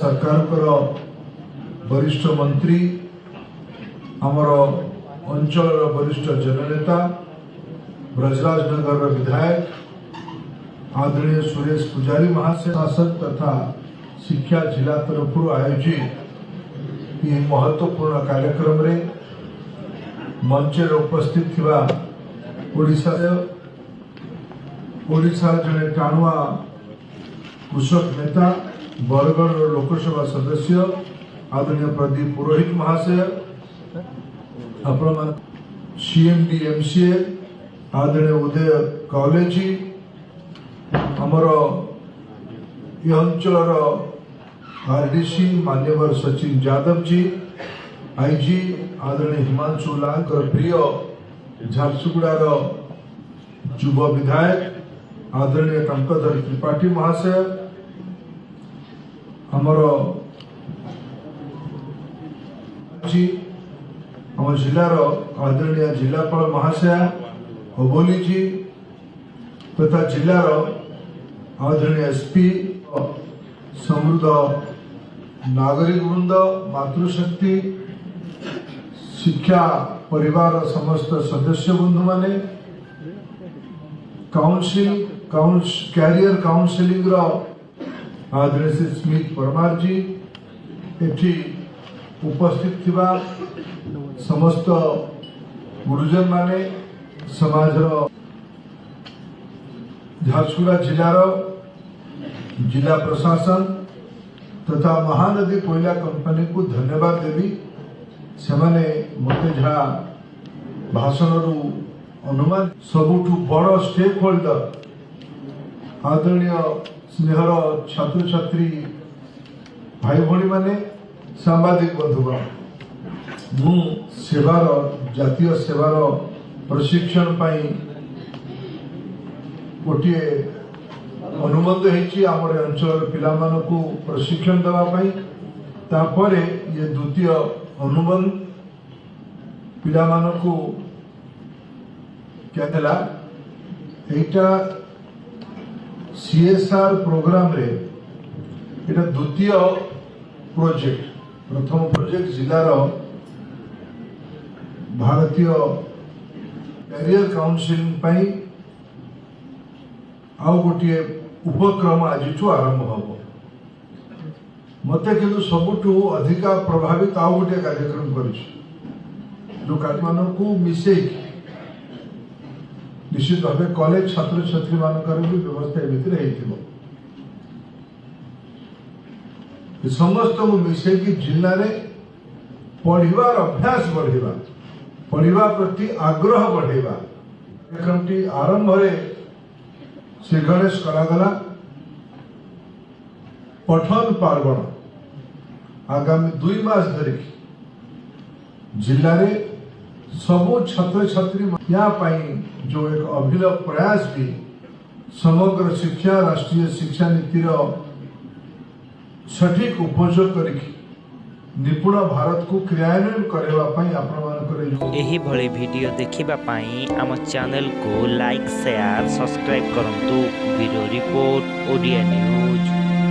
सरकार वरिष्ठ मंत्री आमर अंचल वरिष्ठ जननेता ब्रजराज नगर विधायक आदरणीय सुरेश पुजारी महाशय शासक तथा शिक्षा जिला तरफ आयोजित यह महत्वपूर्ण कार्यक्रम रे मंच उपस्थित थिबा ओडिशा जने टाणुआ कृषक नेता बरगढ़ लोकसभा सदस्य आदरणीय प्रदीप पुरोहित महाशय अपन सीएमडी एमसीए आदरणीय उदय कॉलेजी आमर अंचल आरडीसी मान्यवर सचिन यादव जी आईजी आदरणीय हिमांशु लाल प्रिय झारसुगुड़ार युव विधायक आदरणीय टंकधर त्रिपाठी महाशय आमर जिलार आदरणीय जिलापाल महाशय होबोली जी तथा जिलार आदरणीय एसपी समृद्ध नागरिक वृंद मातृशक्ति शिक्षा परिवार समस्त सदस्य बंधु माने कैरियर काउंसिलिंग आदरणीय श्री स्मिथ परमार जी एठी उपस्थित थिबा समस्त गुरुजन माने समाज झारसुगुड़ा जिलार जिला प्रशासन तथा महानदी कोयला कंपनी को धन्यवाद देवी से मते जहा भाषण अनुमान सबुठु बड़ स्टेक होल्डर आदरणीय स्नेहर छात्र छात्री भाई भणी माने सांबादिक बंधुगण मु सेवार जातीय सेवार प्रशिक्षण पाई गोटे अनुबंध होती आम अंचल पिला को प्रशिक्षण देवाई तापर ये द्वितीय अनुबंध पिला को क्या देला एटा सीएसआर प्रोग्राम रे एटा द्वितीय प्रोजेक्ट प्रथम प्रोजेक्ट जिलार भारतीय कैरियर काउंसिलिंग पाई आउ गोटे उपक्रम आज आरंभ हम मत कि सबुठु अधिका प्रभावित आउ गोटे कार्यक्रम कर जो कार्यक्रम को मिसे निश्चित भाव कॉलेज छात्र छात्री मानकर भी व्यवस्था भितर समस्त को मिसे जिले में पढ़ार अभ्यास बढ़ेगा पढ़ा प्रति आग्रह बढ़ेगा कार्यक्रम आरंभ श्री गणेश करागला पठन पार्वण आगामी 2 मास धरिकी जिले में सबू छात्र छात्री जो एक अभिनव प्रयास भी समग्र शिक्षा राष्ट्रीय शिक्षा नीतिर सठिक उपयोग करिकी निपुण भारत को क्रियान्वयन करने एही भली वीडियो देखिबा पाई आम चैनल को लाइक शेयर सब्सक्राइब करंतु। Bureau report Odia news.